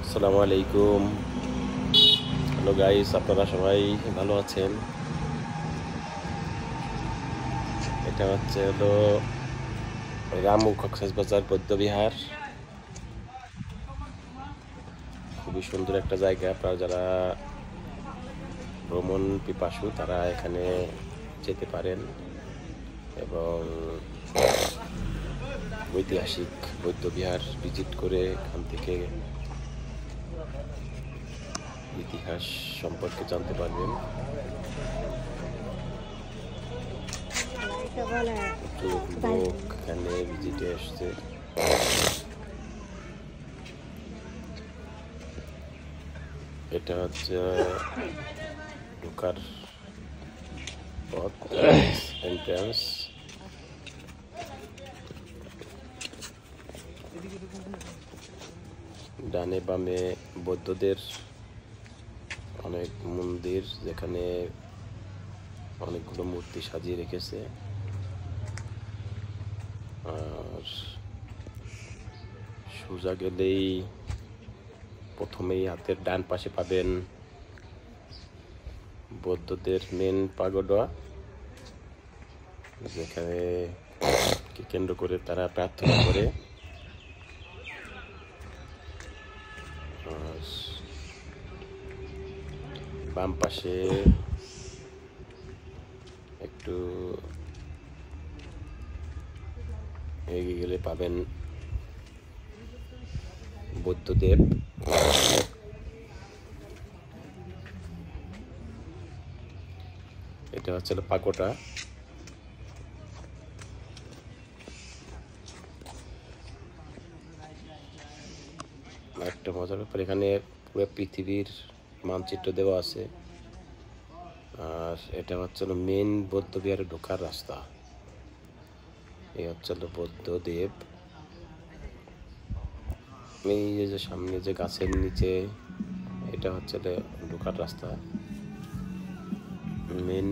আসসালামু আলাইকুম। Hello guys, আপনারা সবাই ভালো আছেন? এটা হলো রামু কক্সবাজার বৌদ্ধবিহার। খুবই সুন্দর একটা জায়গা। আপনারা যারা ভ্রমণ পিপাসু তারা এখানে যেতে পারেন এবং ঐতিহাসিক বৌদ্ধবিহার ভিজিট করে এখান থেকে ইতিহাস সম্পর্কে জানতে পারবেন। প্রচুর লোক এখানে ভিজিটে এসছে। এটা হচ্ছে ঢোকার পথ, এন্ট্রান্স। ডানে বামে বৌদ্ধদের অনেক মন্দির, যেখানে অনেকগুলো মূর্তি সাজিয়ে রেখেছে। আর সোজা গেলেই প্রথমেই হাতের ডান পাশে পাবেন বৌদ্ধদের মেন পাগোডা, যেখানে কেন্দ্র করে তারা প্রার্থনা করে। আর বাম পাশে একটু এগিয়ে গেলে পাবেন বুদ্ধদেব। এটা হচ্ছে পাগোডা। একটা মজার ব্যাপার, এখানে পুরো পৃথিবীর মানচিত্র দেওয়া আছে। আর এটা হচ্ছে মেন বৌদ্ধবিহারে ঢোকার রাস্তা। এই হচ্ছে বৌদ্ধদেব। এই যে সামনে যে গাছের নিচে, এটা হচ্ছে ঢোকার রাস্তা। মেন